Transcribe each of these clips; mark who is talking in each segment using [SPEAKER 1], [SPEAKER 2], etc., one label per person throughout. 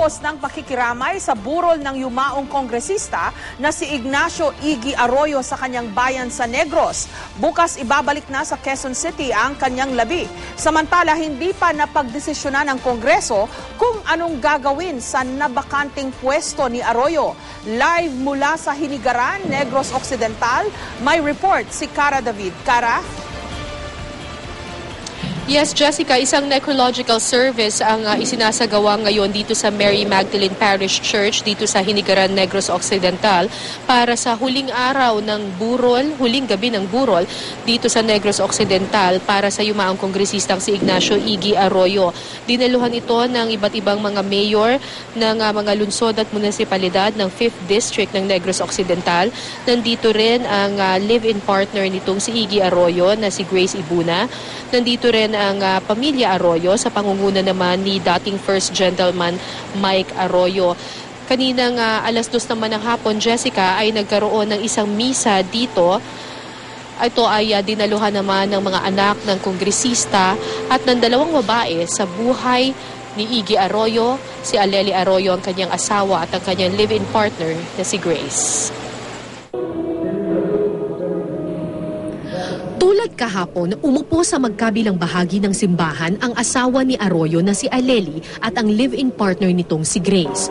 [SPEAKER 1] Buhos ng pakikiramay sa burol ng yumaong kongresista na si Ignacio Iggy Arroyo sa kanyang bayan sa Negros. Bukas ibabalik na sa Quezon City ang kanyang labi. Samantala, hindi pa napagdesisyonan ng Kongreso kung anong gagawin sa nabakanting pwesto ni Arroyo. Live mula sa Hinigaran, Negros Occidental, may report si Cara David. Cara?
[SPEAKER 2] Yes, Jessica, isang necrological service ang isinasagawa ngayon dito sa Mary Magdalene Parish Church dito sa Hinigaran, Negros Occidental para sa huling araw ng burol, huling gabi ng burol dito sa Negros Occidental para sa yumaong kongresistang si Ignacio Iggy Arroyo. Dinaluhan ito ng iba't ibang mga mayor ng mga lungsod at munisipalidad ng 5th District ng Negros Occidental. Nandito rin ang live-in partner nitong si Iggy Arroyo na si Grace Ibuna. Nandito rin ang pamilya Arroyo sa pangunguna naman ni dating First Gentleman Mike Arroyo. Kaninang alas 2 naman ng hapon, Jessica, ay nagkaroon ng isang misa dito. Ito ay dinaluhan naman ng mga anak ng kongresista at ng dalawang babae sa buhay ni Iggy Arroyo, si Aleli Arroyo ang kanyang asawa at ang kanyang live-in partner na si Grace.
[SPEAKER 3] Tulad kahapon, umupo sa magkabilang bahagi ng simbahan ang asawa ni Arroyo na si Aleli at ang live-in partner nitong si Grace.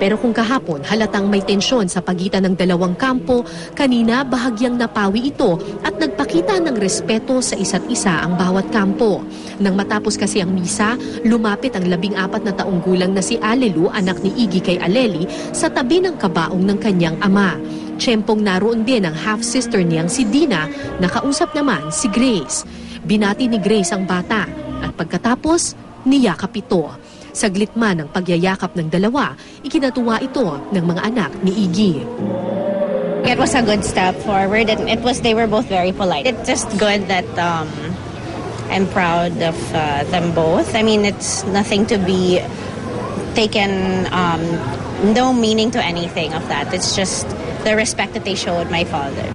[SPEAKER 3] Pero kung kahapon halatang may tensyon sa pagitan ng dalawang kampo, kanina bahagyang napawi ito at nagpakita ng respeto sa isa't isa ang bawat kampo. Nang matapos kasi ang misa, lumapit ang 14 na taong gulang na si Alelu, anak ni Iggy kay Aleli, sa tabi ng kabaong ng kanyang ama. Tiyempong naroon din ang half-sister niyang si Dina, nakausap naman si Grace. Binati ni Grace ang bata at pagkatapos, niyakap ito. Saglit man ang pagyayakap ng dalawa, ikinatuwa ito ng mga anak ni Iggy.
[SPEAKER 4] It was a good step forward and they were both very polite. It's just good that I'm proud of them both. I mean, it's nothing to be taken, no meaning to anything of that. It's just the respect that they showed my father.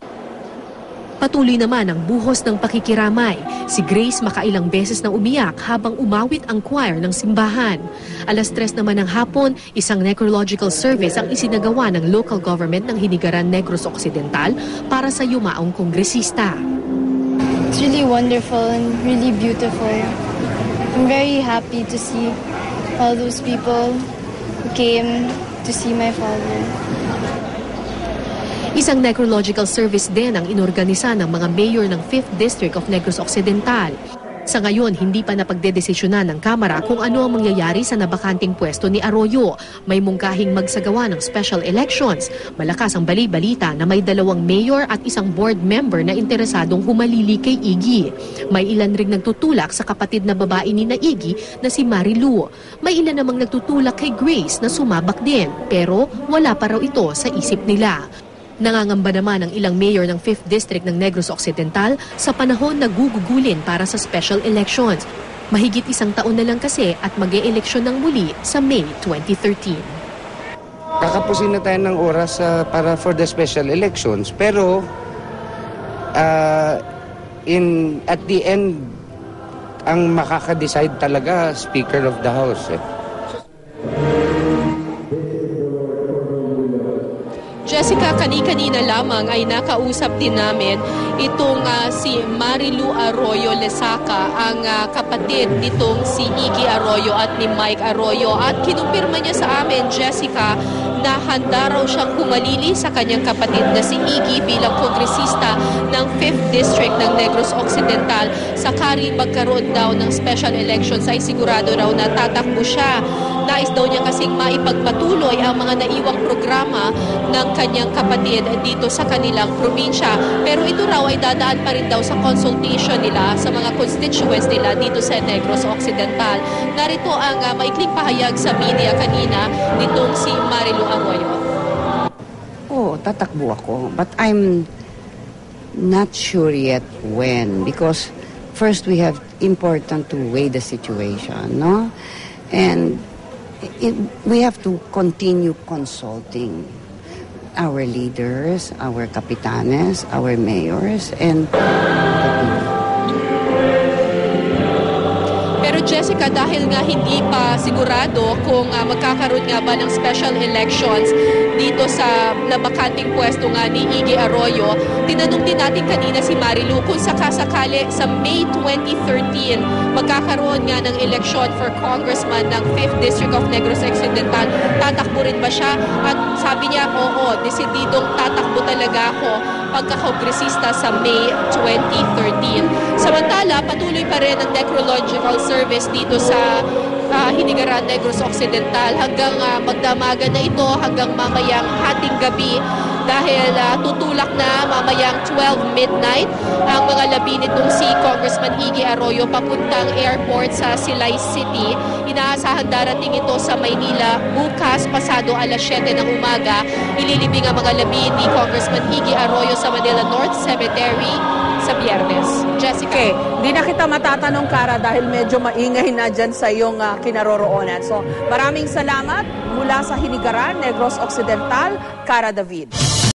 [SPEAKER 3] Patuloy naman ang buhos ng pakikiramay. Si Grace makailang beses na umiyak habang umawit ang choir ng simbahan. Alas 3 naman ng hapon, isang necrological service ang isinagawa ng local government ng Hinigaran, Negros Occidental para sa yumaong kongresista.
[SPEAKER 5] It's really wonderful and really beautiful. I'm very happy to see all those people who came to see my father.
[SPEAKER 3] Isang necrological service din ang inorganisa ng mga mayor ng 5th District of Negros Occidental. Sa ngayon, hindi pa napagdedesisyonan ng Kamara kung ano ang mangyayari sa nabakanting pwesto ni Arroyo. May mungkahing magsagawa ng special elections. Malakas ang bali-balita na may 2 mayor at isang board member na interesadong humalili kay Iggy. May ilan ring nagtutulak sa kapatid na babae ni na Iggy na si Marilu. May ilan namang nagtutulak kay Grace na sumabak din, pero wala pa raw ito sa isip nila. Nangangamba naman ang ilang mayor ng 5th District ng Negros Occidental sa panahon na gugugulin para sa special elections. Mahigit 1 taon na lang kasi at mag-e-eleksyon ng muli sa May 2013.
[SPEAKER 6] Kakapusin na tayo ng oras para for the special elections. Pero at the end, ang makaka-decide talaga Speaker of the House.
[SPEAKER 2] Jessica, kani-kanina lamang ay nakausap din namin itong si Marilu Arroyo Lesaca, ang kapatid nitong si Iggy Arroyo at ni Mike Arroyo. At kinumpirma niya sa amin, Jessica, na handa raw siyang humalili sa kanyang kapatid na si Iggy bilang kongresista ng 5th District ng Negros Occidental. Sakali magkaroon daw ng special elections ay sigurado raw na tatakbo siya. Nais daw niya kasing maipagpatuloy ang mga naiwang programa ng kanyang kapatid dito sa kanilang probinsya. Pero ito raw ay dadaan pa rin daw sa consultation nila sa mga constituents nila dito sa Negros Occidental. Narito ang maikling pahayag sa media kanina nitong si Marilu Arroyo.
[SPEAKER 7] Tatakbo ako. But I'm not sure yet when. Because first we have important to weigh the situation, no? And we have to continue consulting our leaders, our kapitanes, our mayors, and the people.
[SPEAKER 2] Pero Pero Jessica, dahil nga hindi pa sigurado kung magkakaroon nga ba ng special elections dito sa nabakanting pwesto nga ni Iggy Arroyo, tinanong din natin kanina si Marilu kung sakasakali sa May 2013 magkakaroon nga ng election for congressman ng 5th District of Negros Occidental, tatakbo rin ba siya? At sabi niya, oo, desididong tatakbo talaga ako pagkakongresista sa May 2013. Samantala, patuloy pa rin ang necrological service dito sa Hinigaran, Negros Occidental hanggang magdamagan na ito hanggang mamayang hating gabi dahil tutulak na mamayang 12 midnight ang mga labi nitong si Congressman Iggy Arroyo papuntang airport sa Silay City. Inaasahan darating ito sa Maynila bukas pasado alas 7 ng umaga. Ililibing ang mga labi ni Congressman Iggy Arroyo sa Manila North Cemetery sa Biyernes. Jessica.
[SPEAKER 1] Okay, di na kita matatanong, Cara, dahil medyo maingay na dyan sa iyong kinaroroonan. So, maraming salamat mula sa Hinigaran, Negros Occidental, Cara David.